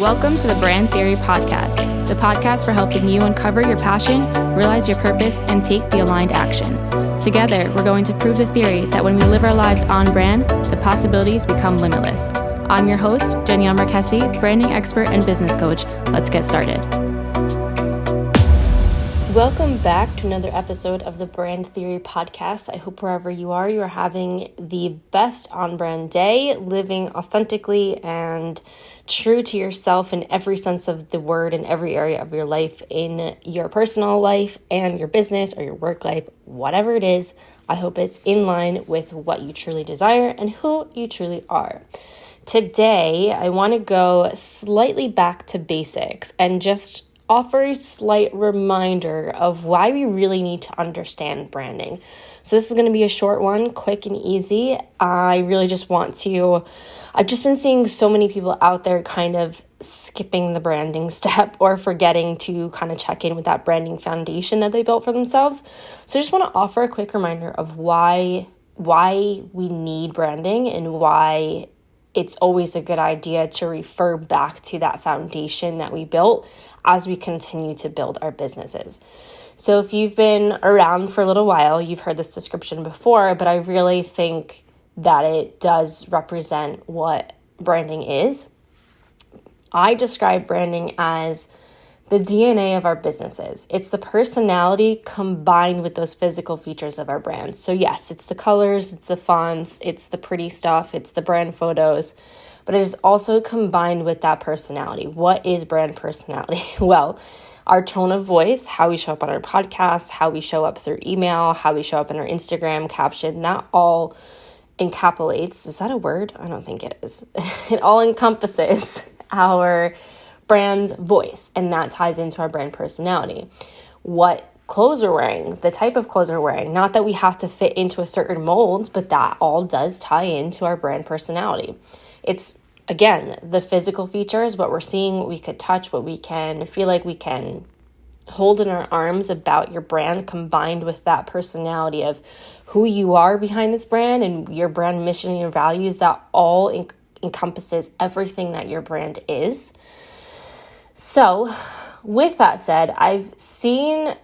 Welcome to the Brand Theory Podcast, the podcast for helping you uncover your passion, realize your purpose, and take the aligned action. Together, we're going to prove the theory that when we live our lives on brand, the possibilities become limitless. I'm your host, Danielle Marquesi, branding expert and business coach. Let's get started. Welcome back to another episode of the Brand Theory Podcast. I hope wherever you are having the best on-brand day, living authentically and true to yourself in every sense of the word in every area of your life, in your personal life and your business or your work life, whatever it is. I hope it's in line with what you truly desire and who you truly are. Today, I want to go slightly back to basics and just offer a slight reminder of why we really need to understand branding. So this is going to be a short one, quick and easy. I've just been seeing so many people out there kind of skipping the branding step or forgetting to kind of check in with that branding foundation that they built for themselves. So I just want to offer a quick reminder of why we need branding and why it's always a good idea to refer back to that foundation that we built as we continue to build our businesses. So if you've been around for a little while, you've heard this description before, but I really think that it does represent what branding is. I describe branding as the DNA of our businesses. It's the personality combined with those physical features of our brand. So yes, it's the colors, it's the fonts, it's the pretty stuff, it's the brand photos, but it is also combined with that personality. What is brand personality? Well, our tone of voice, how we show up on our podcast, how we show up through email, how we show up in our Instagram caption, that all encapsulates. Is that a word? I don't think it is. It all encompasses our brand voice, and that ties into our brand personality. What clothes we're wearing, the type of clothes we're wearing, not that we have to fit into a certain mold, but that all does tie into our brand personality. It's, again, the physical features, what we're seeing, what we could touch, what we can feel like we can hold in our arms about your brand, combined with that personality of who you are behind this brand and your brand mission and your values. That all encompasses everything that your brand is. So with that said, I've seen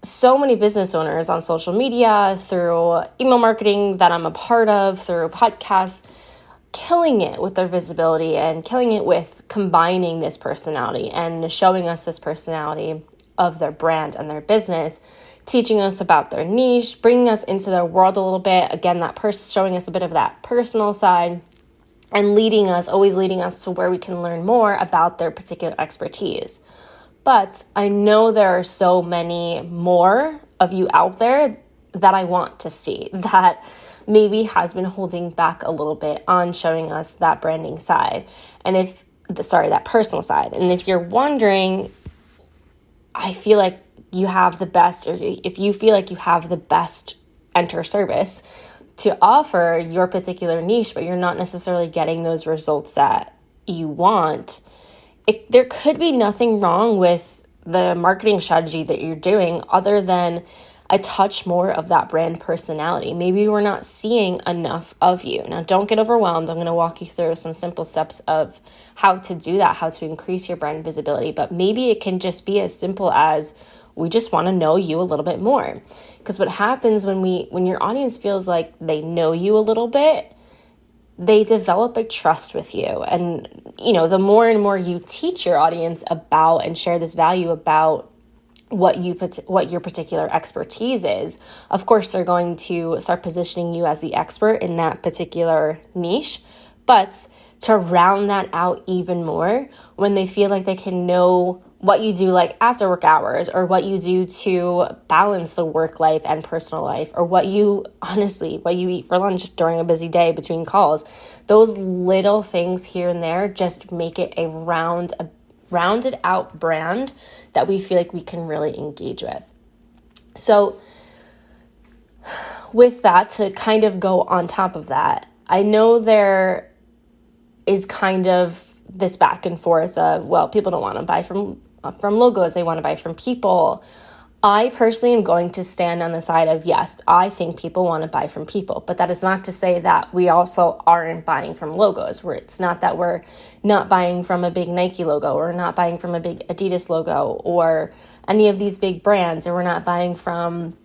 so many business owners on social media, through email marketing that I'm a part of, through podcasts, killing it with their visibility and killing it with combining this personality and showing us this personality of their brand and their business, teaching us about their niche, bringing us into their world a little bit. Again, showing us a bit of that personal side and always leading us to where we can learn more about their particular expertise. But I know there are so many more of you out there that I want to see that maybe has been holding back a little bit on showing us that branding side that personal side. And if you're wondering, I feel like you have the best, or if you feel like you have the best service to offer your particular niche, but you're not necessarily getting those results that you want, there could be nothing wrong with the marketing strategy that you're doing other than a touch more of that brand personality. Maybe we're not seeing enough of you. Now, don't get overwhelmed. I'm going to walk you through some simple steps of how to do that, how to increase your brand visibility. But maybe it can just be as simple as we just want to know you a little bit more. Because what happens when your audience feels like they know you a little bit, they develop a trust with you. And, the more and more you teach your audience about and share this value about what your particular expertise is, of course, they're going to start positioning you as the expert in that particular niche. But to round that out even more, when they feel like they can know what you do like after work hours, or what you do to balance the work life and personal life, or what you eat for lunch during a busy day between calls, those little things here and there just make it a rounded out brand that we feel like we can really engage with. So with that, to kind of go on top of that, I know there is kind of this back and forth of, well, people don't want to buy from logos, they want to buy from people. I personally am going to stand on the side of, yes, I think people want to buy from people, but that is not to say that we also aren't buying from logos, where it's not that we're not buying from a big Nike logo, or not buying from a big Adidas logo, or any of these big brands, or we're not buying from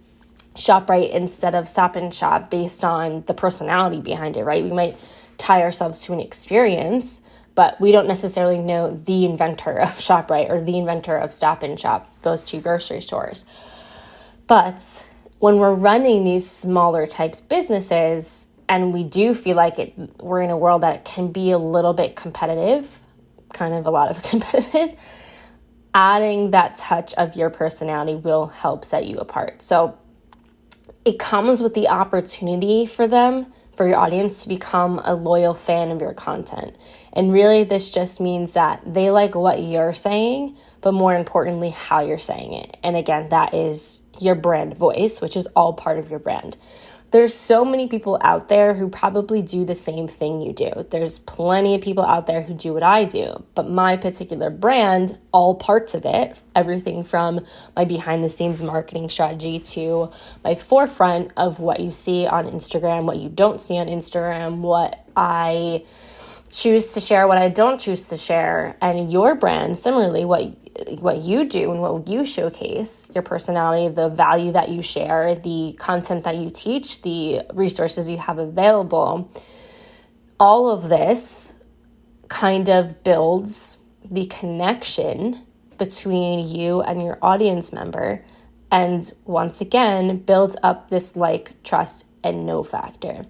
ShopRite instead of Stop and Shop based on the personality behind it, right? We might tie ourselves to an experience, but we don't necessarily know the inventor of ShopRite or the inventor of Stop and Shop, those two grocery stores. But when we're running these smaller types businesses, and we do feel like we're in a world that it can be a little bit competitive, kind of a lot of competitive, adding that touch of your personality will help set you apart. So it comes with the opportunity for your audience to become a loyal fan of your content. And really, this just means that they like what you're saying, but more importantly, how you're saying it. And again, that is your brand voice, which is all part of your brand. There's so many people out there who probably do the same thing you do. There's plenty of people out there who do what I do, but my particular brand, all parts of it, everything from my behind the scenes marketing strategy to my forefront of what you see on Instagram, what you don't see on Instagram, what I choose to share, what I don't choose to share, and your brand, similarly, what you do and what you showcase, your personality, the value that you share, the content that you teach, the resources you have available, all of this kind of builds the connection between you and your audience member, and once again, builds up this like, trust, and know factor.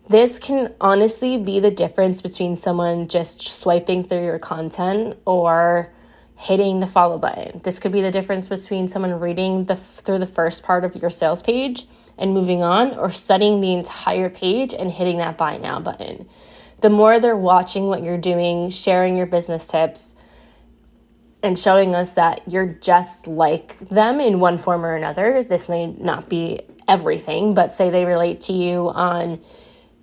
This can honestly be the difference between someone just swiping through your content or hitting the follow button. This could be the difference between someone reading through the first part of your sales page and moving on, or studying the entire page and hitting that buy now button. The more they're watching what you're doing, sharing your business tips, and showing us that you're just like them in one form or another. This may not be everything, but say they relate to you on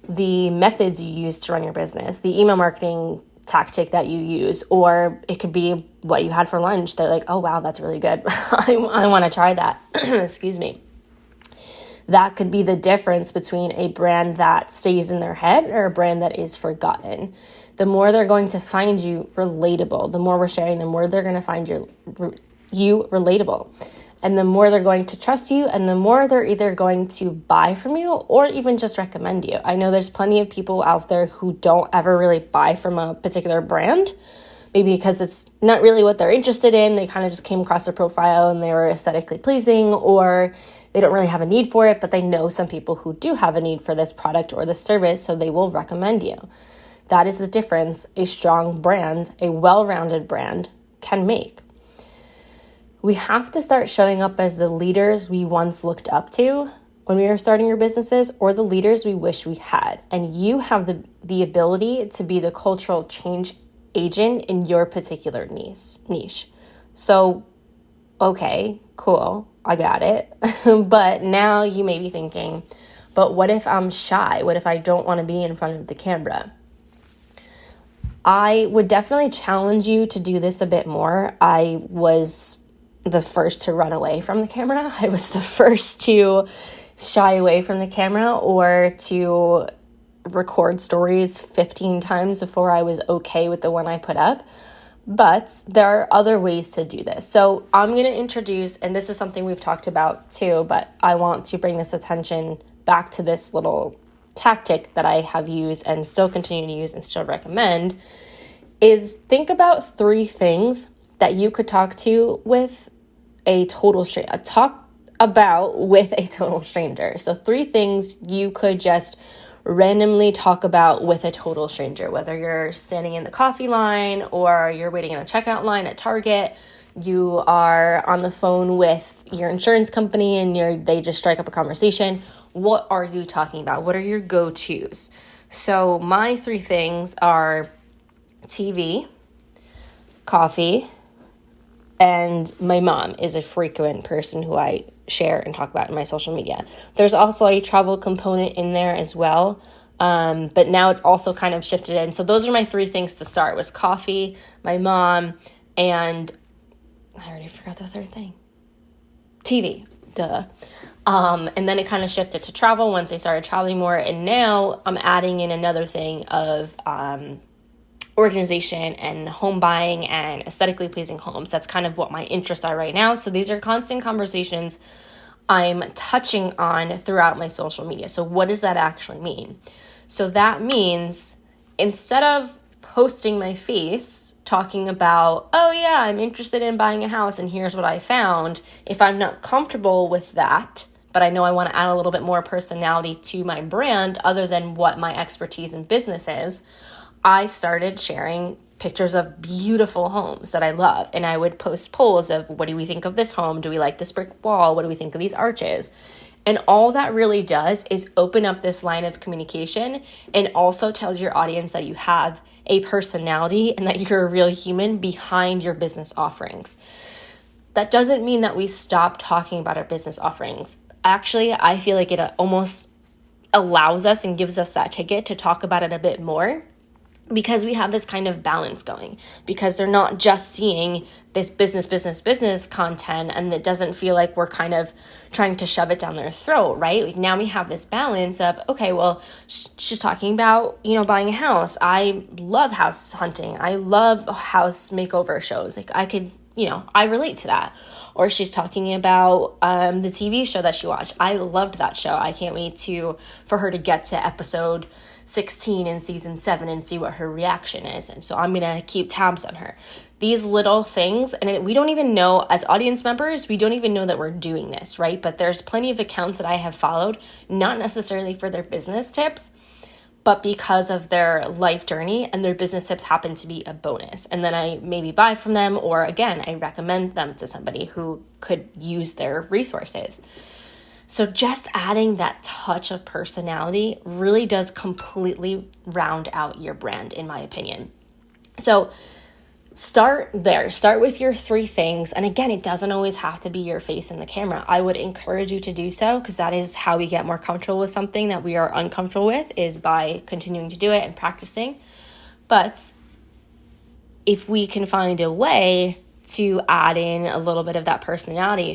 the methods you use to run your business, the email marketing tactic that you use, or it could be what you had for lunch. They're like, oh, wow, that's really good. I want to try that. Excuse me. That could be the difference between a brand that stays in their head or a brand that is forgotten. The more they're going to find you relatable, the more we're sharing, the more they're going to find you relatable. And the more they're going to trust you, and the more they're either going to buy from you or even just recommend you. I know there's plenty of people out there who don't ever really buy from a particular brand, maybe because it's not really what they're interested in. They kind of just came across a profile and they were aesthetically pleasing, or they don't really have a need for it, but they know some people who do have a need for this product or this service, so they will recommend you. That is the difference a strong brand, a well-rounded brand, can make. We have to start showing up as the leaders we once looked up to when we were starting your businesses, or the leaders we wish we had. And you have the ability to be the cultural change agent in your particular niche. So, okay, cool, I got it. But now you may be thinking, but what if I'm shy? What if I don't want to be in front of the camera? I would definitely challenge you to do this a bit more. I was the first to run away from the camera. I was the first to shy away from the camera or to record stories 15 times before I was okay with the one I put up. But there are other ways to do this. So I'm going to introduce, and this is something we've talked about too, but I want to bring this attention back to this little tactic that I have used and still continue to use and still recommend, is think about 3 things that you could talk with a total stranger. So 3 things you could just randomly talk about with a total stranger, whether you're standing in the coffee line or you're waiting in a checkout line at Target, you are on the phone with your insurance company and they just strike up a conversation. What are you talking about? What are your go-tos? So my 3 things are TV, coffee, and my mom is a frequent person who I share and talk about in my social media. There's also a travel component in there as well, but now it's also kind of shifted in. So those are my 3 things to start, was coffee, my mom, and I already forgot the third thing. TV, duh. And then it kind of shifted to travel once I started traveling more. And now I'm adding in another thing of organization and home buying and aesthetically pleasing homes. That's kind of what my interests are right now. So these are constant conversations I'm touching on throughout my social media. So what does that actually mean? So that means instead of posting my face talking about, oh yeah, I'm interested in buying a house and here's what I found, if I'm not comfortable with that, but I know I want to add a little bit more personality to my brand other than what my expertise in business is, I started sharing pictures of beautiful homes that I love. And I would post polls of, what do we think of this home? Do we like this brick wall? What do we think of these arches? And all that really does is open up this line of communication and also tells your audience that you have a personality and that you're a real human behind your business offerings. That doesn't mean that we stop talking about our business offerings. Actually, I feel like it almost allows us and gives us that ticket to talk about it a bit more, because we have this kind of balance going, because they're not just seeing this business content, and it doesn't feel like we're kind of trying to shove it down their throat, right? Now we have this balance of, okay, well, she's talking about, buying a house. I love house hunting. I love house makeover shows. Like I could, I relate to that. Or she's talking about the TV show that she watched. I loved that show. I can't wait for her to get to episode 16 in season 7 and see what her reaction is. And so I'm going to keep tabs on her. These little things, and we don't even know, as audience members, we don't even know that we're doing this, right? But there's plenty of accounts that I have followed, not necessarily for their business tips, but because of their life journey, and their business tips happen to be a bonus. And then I maybe buy from them, or again, I recommend them to somebody who could use their resources. So just adding that touch of personality really does completely round out your brand, in my opinion. So start there. Start with your 3 things. And again, it doesn't always have to be your face in the camera. I would encourage you to do so, because that is how we get more comfortable with something that we are uncomfortable with, is by continuing to do it and practicing. But if we can find a way to add in a little bit of that personality,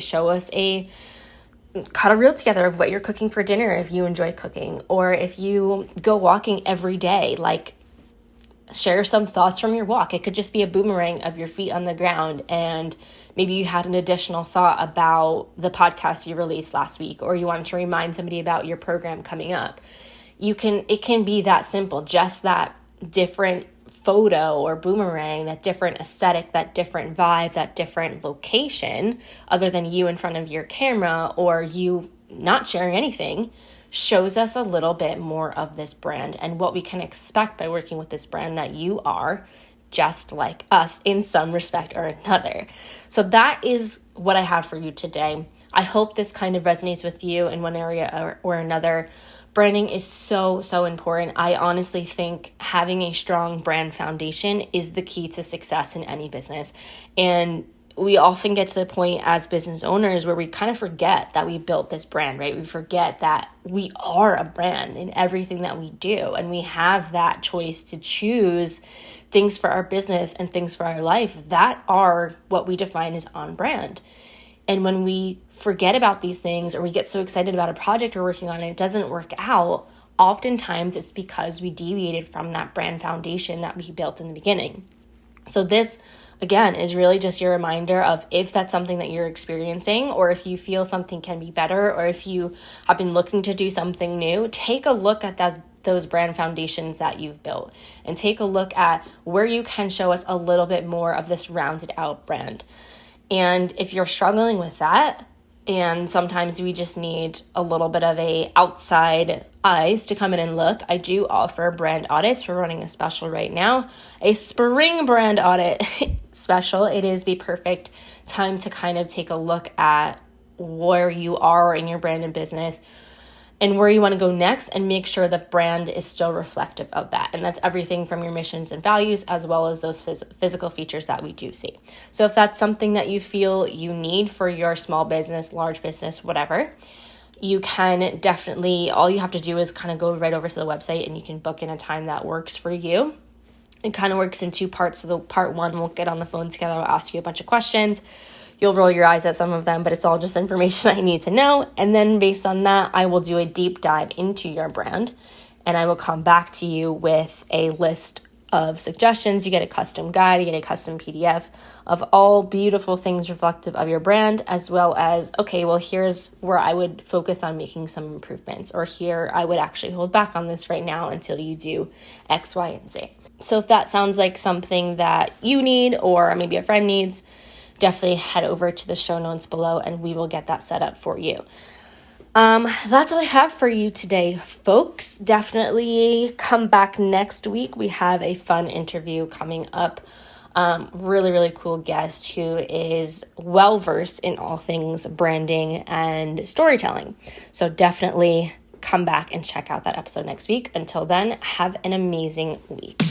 cut a reel together of what you're cooking for dinner if you enjoy cooking, or if you go walking every day, like share some thoughts from your walk. It could just be a boomerang of your feet on the ground, and maybe you had an additional thought about the podcast you released last week, or you wanted to remind somebody about your program coming up. It can be that simple, just that different photo or boomerang, that different aesthetic, that different vibe, that different location, other than you in front of your camera or you not sharing anything, shows us a little bit more of this brand and what we can expect by working with this brand, that you are just like us in some respect or another. So that is what I have for you today. I hope this kind of resonates with you in one area or another. Branding is so, so important. I honestly think having a strong brand foundation is the key to success in any business. And we often get to the point as business owners where we kind of forget that we built this brand, right? We forget that we are a brand in everything that we do. And we have that choice to choose things for our business and things for our life that are what we define as on brand. And when we forget about these things, or we get so excited about a project we're working on and it doesn't work out, oftentimes it's because we deviated from that brand foundation that we built in the beginning. So this, again, is really just your reminder of, if that's something that you're experiencing, or if you feel something can be better, or if you have been looking to do something new, take a look at those brand foundations that you've built, and take a look at where you can show us a little bit more of this rounded out brand. And if you're struggling with that, and sometimes we just need a little bit of a outside eyes to come in and look, I do offer brand audits. We're running a special right now, a spring brand audit special. It is the perfect time to kind of take a look at where you are in your brand and business, and where you want to go next, and make sure the brand is still reflective of that. And that's everything from your missions and values, as well as those physical features that we do see. So if that's something that you feel you need for your small business, large business, whatever, you can definitely, all you have to do is kind of go right over to the website, and you can book in a time that works for you. It kind of works in 2 parts. So the part 1, we'll get on the phone together, I'll ask you a bunch of questions. You'll roll your eyes at some of them, but it's all just information I need to know. And then based on that, I will do a deep dive into your brand, and I will come back to you with a list of suggestions. You get a custom guide, you get a custom PDF of all beautiful things reflective of your brand, as well as, okay, well, here's where I would focus on making some improvements, or here I would actually hold back on this right now until you do X, Y, and Z. So if that sounds like something that you need, or maybe a friend needs, definitely head over to the show notes below and we will get that set up for you. That's all I have for you today, folks. Definitely come back next week. We have a fun interview coming up. Really, really cool guest who is well-versed in all things branding and storytelling. So definitely come back and check out that episode next week. Until then, have an amazing week.